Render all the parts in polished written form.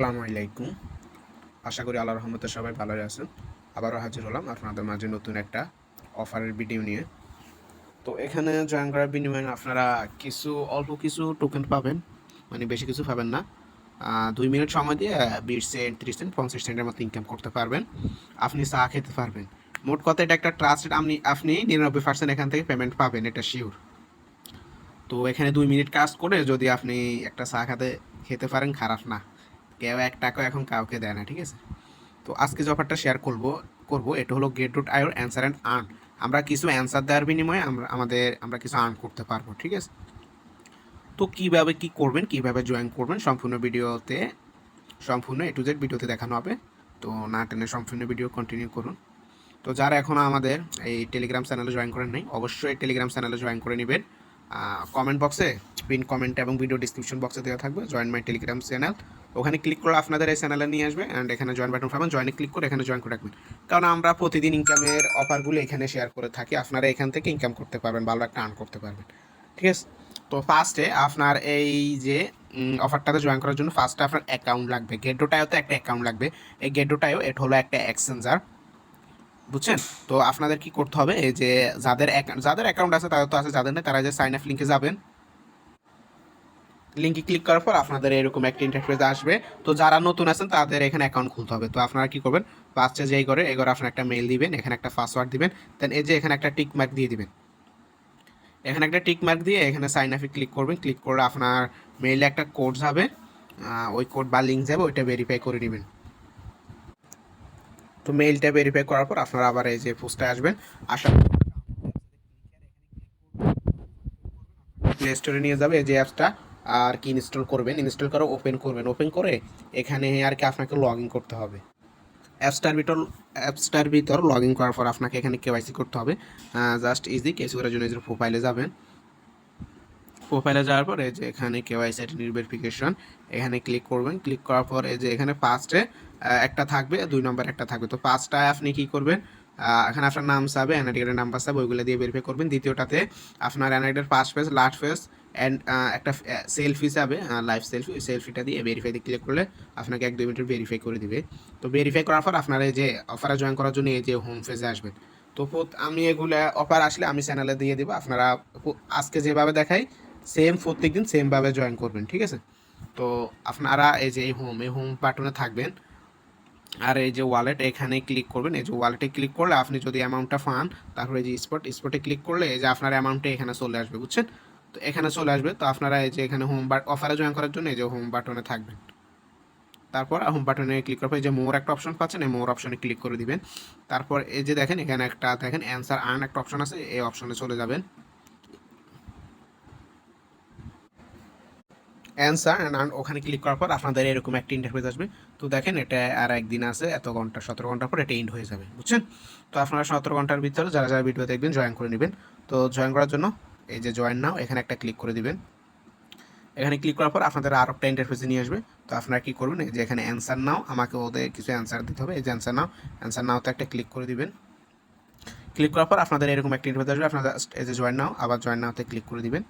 আসসালামু আলাইকুম। আশা করি আল্লাহর রহমতে সবাই ভালোই আছেন। আবারও হাজির হলাম আপনাদের মাঝে নতুন একটা অফারের ভিডিও নিয়ে। তো এখানে জয়েন করার বিনিময়ে আপনারা অল্প কিছু টোকেন পাবেন, মানে বেশি কিছু পাবেন না। 2 মিনিট সময় দিয়ে 20 সেন্ট, 30 সেন্ট, 50 সেন্টের মতো ইনকাম করতে পারবেন। আপনি চা খেতে পারবেন। মোট কথা এটা একটা ট্রাস্টেড, আপনি 99% এখান থেকে পেমেন্ট পাবেন, এটা শিওর। তো এখানে 2 মিনিট কাজ করে যদি আপনি একটা চা খেতে পারেন, খারাপ না। কেউ 1 টাকাও এখন কাউকে দেয় না, ঠিক আছে? তো আজকে যে অফারটা শেয়ার করব এটা হলো গেট ডট আইওর অ্যান্সার অ্যান্ড আর্ন। আমরা কিছু অ্যান্সার দেওয়ার বিনিময়ে আমরা কিছু আর্ন করতে পারবো, ঠিক আছে? তো কিভাবে কি করবেন, কিভাবে জয়েন করবেন, সম্পূর্ণ এ টু জেড ভিডিওতে দেখানো হবে। তো না টেনে সম্পূর্ণ ভিডিও কন্টিনিউ করুন। তো যারা এখনও আমাদের এই টেলিগ্রাম চ্যানেলে জয়েন করেন নাই, অবশ্যই টেলিগ্রাম চ্যানেলে জয়েন করে নেবেন। কমেন্ট বক্সে, পিন কমেন্ট এবং ভিডিও ডিসক্রিপশন বক্সে দেওয়া থাকবে জয়েন মাই টেলিগ্রাম চ্যানেল। ওখানে ক্লিক করে আপনাদের এই চ্যানেলে নিয়ে আসবে অ্যান্ড এখানে জয়েন বাটন পাবেন, জয়েনে ক্লিক করে এখানে জয়েন করে রাখবেন। কারণ আমরা প্রতিদিন ইনকামের অফারগুলো এখানে শেয়ার করে থাকি, আপনারা এখান থেকে ইনকাম করতে পারবেন, ভালো একটা আর্ন করতে পারবেন, ঠিক আছে? তো ফার্স্টে আপনার এই যে অফারটাতে জয়েন করার জন্য ফার্স্টে আপনার অ্যাকাউন্ট লাগবে। গেডোটাইওতে একটা অ্যাকাউন্ট লাগবে। এই গেডোটাইও এটা হলো একটা এক্সচেঞ্জার, বুঝছেন? তো আপনাদের কি করতে হবে, এই যে যাদের অ্যাকাউন্ট আছে তাদের তো আছে, যাদের নেই তারা যে সাইন আপ লিঙ্কে যাবেন। লিঙ্কে ক্লিক করার পর আপনাদের এরকম একটা ইন্টারফেস আসবে। তো যারা নতুন আছেন তাদের এখানে অ্যাকাউন্ট খুলতে হবে। তো আপনারা কি করবেন, ফার্স্টে যেই করে এগোরে আপনার একটা মেইল দিবেন, এখানে একটা পাসওয়ার্ড দিবেন, দেন এই যে এখানে একটা টিক মার্ক দিয়ে দিবেন। এখানে একটা টিক মার্ক দিয়ে এখানে সাইন আপে ক্লিক করবেন। ক্লিক করে আপনার মেইলে একটা কোড যাবে, ওই কোড বা লিঙ্ক যাবে, ওইটা ভেরিফাই করে নেবেন। তো মেইলটা ভেরিফাই করার পর আপনারা আবার এই যে পোস্টে আসবেন। আসার প্লে স্টোরে নিয়ে যাবে এই যে অ্যাপসটা, আর কি ইনস্টল করবেন, ইনস্টল করে ওপেন করবেন। ওপেন করে এখানে আর কি আপনাকে লগ ইন করতে হবে। অ্যাপসটার ভিতর লগ ইন করার পর আপনাকে এখানে কেওয়াইসি করতে হবে। জাস্ট ইজি কেসি করার জন্য এই যে প্রোফাইলে যাবেন। প্রোফাইলে যাওয়ার পর এই যে এখানে কেওয়াইসি আইডেন্টি ভেরিফিকেশন, এখানে ক্লিক করবেন। ক্লিক করার পর এই যে এখানে ফার্স্টে একটা থাকবে, 2 নম্বর একটা থাকবে। তো ফার্স্টটায় আপনি কি করবেন, এখানে আপনার নাম চাবে, এনআইডি কার্ডের নাম্বার চাবে, ওইগুলো দিয়ে ভেরিফাই করবেন। দ্বিতীয়টাতে আপনার এনআইডির first page, last page and একটা সেলফি চাবে, লাইভ সেলফি। ওই সেলফিটা দিয়ে ভেরিফাইতে ক্লিক করলে আপনাকে 1-2 মিনিট ভেরিফাই করে দিবে। তো ভেরিফাই করার পর আপনার এই যে অফারে জয়েন করার জন্য এই যে হোম পেজে আসবেন। তো আমি এগুলো অফার আসলে আমি চ্যানেলে দিয়ে দিব। আপনারা আজকে যেভাবে দেখাই সেম প্রত্যেকদিন সেমভাবে জয়েন করবেন, ঠিক আছে? তো আপনারা এই যে এই হোম বাটনে থাকবেন, আর এই যে ওয়ালেট এখানে ক্লিক করবেন। এই যে ওয়ালেটে ক্লিক করলে আপনি যদি অ্যামাউন্টটা পান, তারপরে এই যে স্পটে ক্লিক করলে এই যে আপনার অ্যামাউন্টটা এখানে চলে আসবে, বুঝছেন? তো এখানে চলে আসবে। তো আপনারা এই যে এখানে অফারে জয়েন করার জন্য এই যে হোম বাটনে থাকবেন। তারপর হোম বাটনে ক্লিক করার পর এই যে মোর একটা অপশন পাচ্ছেন, এই মোর অপশনে ক্লিক করে দিবেন। তারপর এই যে দেখেন এখানে একটা দেখেন অ্যান্সার আর্ন একটা অপশন আছে, এই অপশনে চলে যাবেন। অ্যান্সার অ্যান্ড ওখানে ক্লিক করার পর আপনাদের এরকম একটা ইন্টারফেস আসবে। তো দেখেন এটা আর একদিন আছে, এত ঘন্টা, 17 ঘন্টার পর এটা এন্ড হয়ে যাবে, বুঝছেন? তো আপনারা 17 ঘন্টার ভিতরে যারা যারা ভিডিও দেখবেন জয়েন করে নেবেন। তো জয়েন করার জন্য এই যে জয়েন নাও, এখানে একটা ক্লিক করে দিবেন। এখানে ক্লিক করার পর আপনাদের আর একটা ইন্টারফেসে নিয়ে আসবে। তো আপনারা কী করবেন, এই যে এখানে অ্যান্সার নাও, আমাকে ওদের কিছু অ্যান্সার দিতে হবে, এই যে অ্যান্সার নাওতে একটা ক্লিক করে দিবেন। ক্লিক করার পর আপনাদের এরকম একটা ইন্টারফেস আসবে, আপনারা এই যে জয়েন নাও, আবার জয়েন নাওতে ক্লিক করে দিবেন।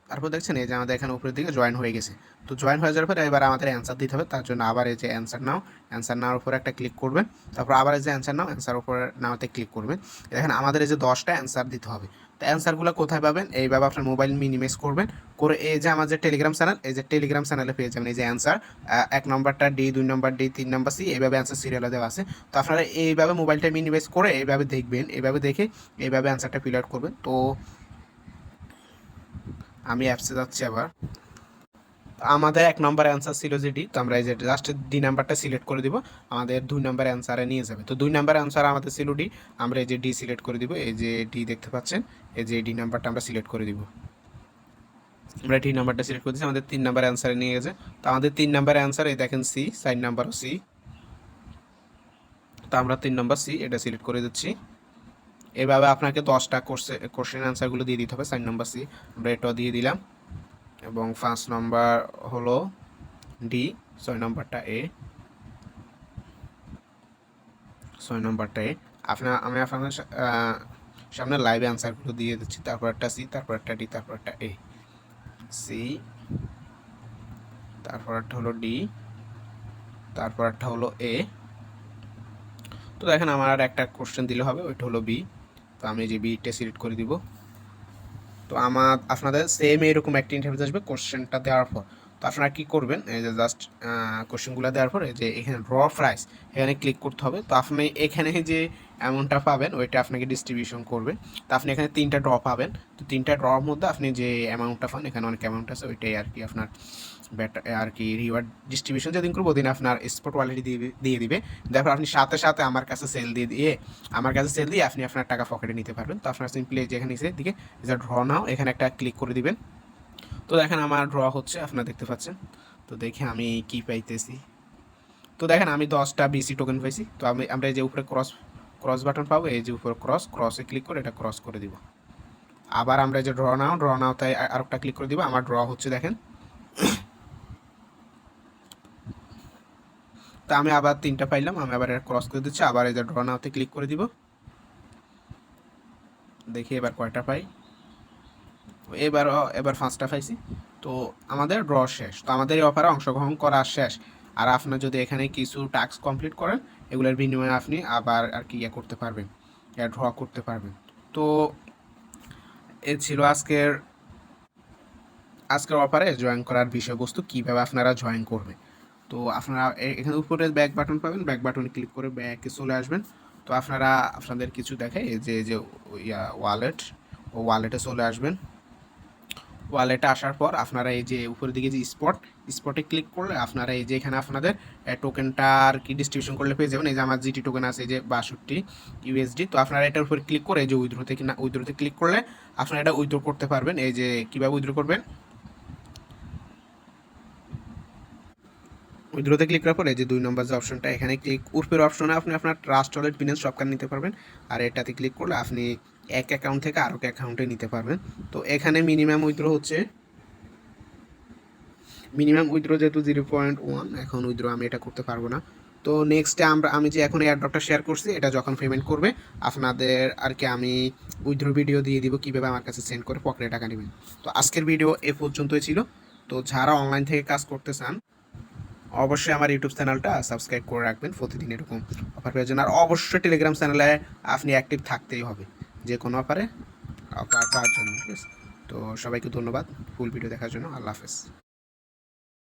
তারপর দেখছেন এই যে আমাদের এখানে উপরের দিকে জয়েন হয়ে গেছে। তো জয়েন হয়ে যাওয়ার পরে এবার আমাদের অ্যান্সার দিতে হবে। তার জন্য আবার এই যে অ্যান্সার নাওয়ার উপরে একটা ক্লিক করবেন। তারপর আবার এই যে অ্যান্সার উপরে নাওতে ক্লিক করবেন। দেখেন আমাদের এই যে 10টা অ্যান্সার দিতে হবে। তো অ্যান্সারগুলো কোথায় পাবেন, এইভাবে আপনার মোবাইল মিনিমাইজ করবেন করে এই যে আমার যে টেলিগ্রাম চ্যানেল, এই যে টেলিগ্রাম চ্যানেলে পেয়ে যাবেন এই যে অ্যান্সার 1 নম্বরটা ডি, 2 নম্বর ডি, 3 নম্বর সি, এইভাবে অ্যান্সার সিরিয়ালে দেওয়া আছে। তো আপনারা এইভাবে মোবাইলটা মিনিমাইজ করে এইভাবে দেখবেন, এইভাবে দেখে এইভাবে অ্যান্সারটা ফিল আউট করবেন। তো আমি অ্যাপসে যাচ্ছি আবার। আমাদের 1 নম্বর অ্যান্সার ছিল যে ডি। তো আমরা এই যে জাস্ট ডি নাম্বারটা সিলেক্ট করে দিব, আমাদের 2 নম্বর অ্যান্সারে নিয়ে যাবে। তো 2 নম্বর অ্যান্সার আমাদের ছিল ডি, আমরা এই যে ডি সিলেক্ট করে দিব। এই যে ডি দেখতে পাচ্ছেন, এই যে ডি নাম্বারটা আমরা সিলেক্ট করে দিব। আমরা ডি নাম্বারটা সিলেক্ট করে দিচ্ছি, আমাদের 3 নম্বর অ্যান্সারে নিয়ে গেছে। তো আমাদের 3 নম্বর অ্যান্সার এই দেখেন সি, 4 নম্বরও সি। তো আমরা 3 নম্বর সি এটা সিলেক্ট করে দিচ্ছি। এভাবে আপনাকে 10টা কোশ্চেন অ্যান্সারগুলো দিয়ে দিতে হবে। 4 নম্বর সি আমরা এটাও দিয়ে দিলাম, এবং 5 নম্বর হলো ডি, 6 নম্বরটা এ, 6 নম্বরটা এ। আমি আপনাদের সামনে লাইভ অ্যান্সারগুলো দিয়ে দিচ্ছি। তারপর একটা সি, তারপর একটা ডি, তারপর একটা এ। সি, তারপর একটা হলো ডি, তারপর একটা হলো এ। তো দেখেন আমার আর একটা কোশ্চেন দিলে হবে, ওইটা হলো বি। তো আমি যে বিটা সিলেক্ট করে দিব। তো আপনাদের সেম এরকম একটা ইন্টারফেস আসবে কোশ্চেনটা দেওয়ার পর। তো আপনারা কী করবেন, এই যে জাস্ট কোশ্চেনগুলো দেওয়ার পরে যে এখানে ড্র প্রাইস এখানে ক্লিক করতে হবে। তো আপনি এখানে যে অ্যামাউন্টটা পাবেন ওইটা আপনাকে ডিস্ট্রিবিউশন করবে। তো আপনি এখানে 3টা ড্র পাবেন। তো 3টা ড্রর মধ্যে আপনি যে অ্যামাউন্টটা পান, এখানে অনেক অ্যামাউন্ট আছে, ওইটাই আর কি আপনার আর কি রিওয়ার্ড ডিস্ট্রিবিউশন যেদিন করবো ওদিন আপনার স্পট ওয়ালেটে দিয়ে দিবে। তারপর আপনি সাথে সাথে আমার কাছে সেল দিয়ে আপনি আপনার টাকা পকেটে নিতে পারবেন। তো আপনার সিম্পলি যেখানে নিচের দিকে যে ড্র নাও এখানে একটা ক্লিক করে দিবেন। তো দেখেন আমার ড্র হচ্ছে, আপনারা দেখতে পাচ্ছেন। তো দেখে আমি কি পাইতেছি, তো দেখেন আমি 10টা বিসি টোকেন পাইছি। তো আমরা এই যে উপরে ক্রস বাটন পাবো, এই যে উপরে ক্রসে ক্লিক করে এটা ক্রস করে দিব। আবার আমরা যে ড্র নাও তাই আরেকটা ক্লিক করে দিব। আমার ড্র হচ্ছে দেখেন। তো আমি আবার 3টা পাইলাম, আমি আবার ক্রস করে দিচ্ছি, আবার এই যে ড্র নাওতে ক্লিক করে দিব। দেখি এবার কয়টা পাই। এবার 5টা পাইছি। তো আমাদের ড্র শেষ। তো আমাদের এই অফারে অংশগ্রহণ করা শেষ। আর আপনার যদি এখানে কিছু টাস্ক কমপ্লিট করেন, এগুলোর বিনিময়ে আপনি আবার আর কি করতে পারবেন, ড্র করতে পারবেন। তো এ ছিল আজকের অফারে জয়েন করার বিষয়বস্তু, কীভাবে আপনারা জয়েন করবেন। তো আপনারা এখানে উপরে ব্যাক বাটন পাবেন, ব্যাক বাটনে ক্লিক করে ব্যাকে চলে আসবেন। তো আপনারা আপনাদের কিছু দেখায় যে ওয়ালেটে চলে আসবেন। ওয়ালেটে আসার পর আপনারা এই যে উপরের দিকে যে স্পটে ক্লিক করলে আপনারা এই যে এখানে আপনাদের টোকেনটা আর কি ডিস্ট্রিবিউশন করলে পেয়ে যাবেন। এই যে আমার জিটি টোকেন আছে, এই যে 62 ইউএসডি। তো আপনারা এটার উপরে ক্লিক করে এই যে উইথড্রোতে ক্লিক করলে আপনারা এটা উইথড্র করতে পারবেন। এই যে কীভাবে উইথড্র করবেন, উইথড্রোতে ক্লিক করার পরে যে 2 নম্বর যে অপশনটা এখানে উপরের অপশনে আপনি আপনার ট্রাস্ট ওয়ালেট বিনান্স সবখানে নিতে পারবেন। আর এটাতে ক্লিক করলে আপনি এক অ্যাকাউন্ট থেকে আরও এক অ্যাকাউন্টে নিতে পারবেন। তো এখানে মিনিমাম উইথড্র যেহেতু 0.1, এখন উইথড্র আমি এটা করতে পারবো না। তো নেক্সটে আমি যে এখন এয়ারড্রপটা শেয়ার করছি, এটা যখন পেমেন্ট করবে আপনাদের আর কি আমি উইথড্র ভিডিও দিয়ে দিব কীভাবে আমার কাছে সেন্ড করে পকেটে টাকা নেবেন। তো আজকের ভিডিও এ পর্যন্তই ছিল। তো যারা অনলাইন থেকে কাজ করতে চান অবশ্যই আমার ইউটিউব চ্যানেলটা সাবস্ক্রাইব করে রাখবেন প্রতিদিন এরকম অফার পেয়ে যান। আর অবশ্যই টেলিগ্রাম চ্যানেলে আপনি অ্যাক্টিভ থাকতেই হবে যে কোনো অফার পাওয়ার জন্য, ঠিক আছে। তো সবাইকে ধন্যবাদ ফুল ভিডিও দেখার জন্য। আল্লাহ হাফেজ।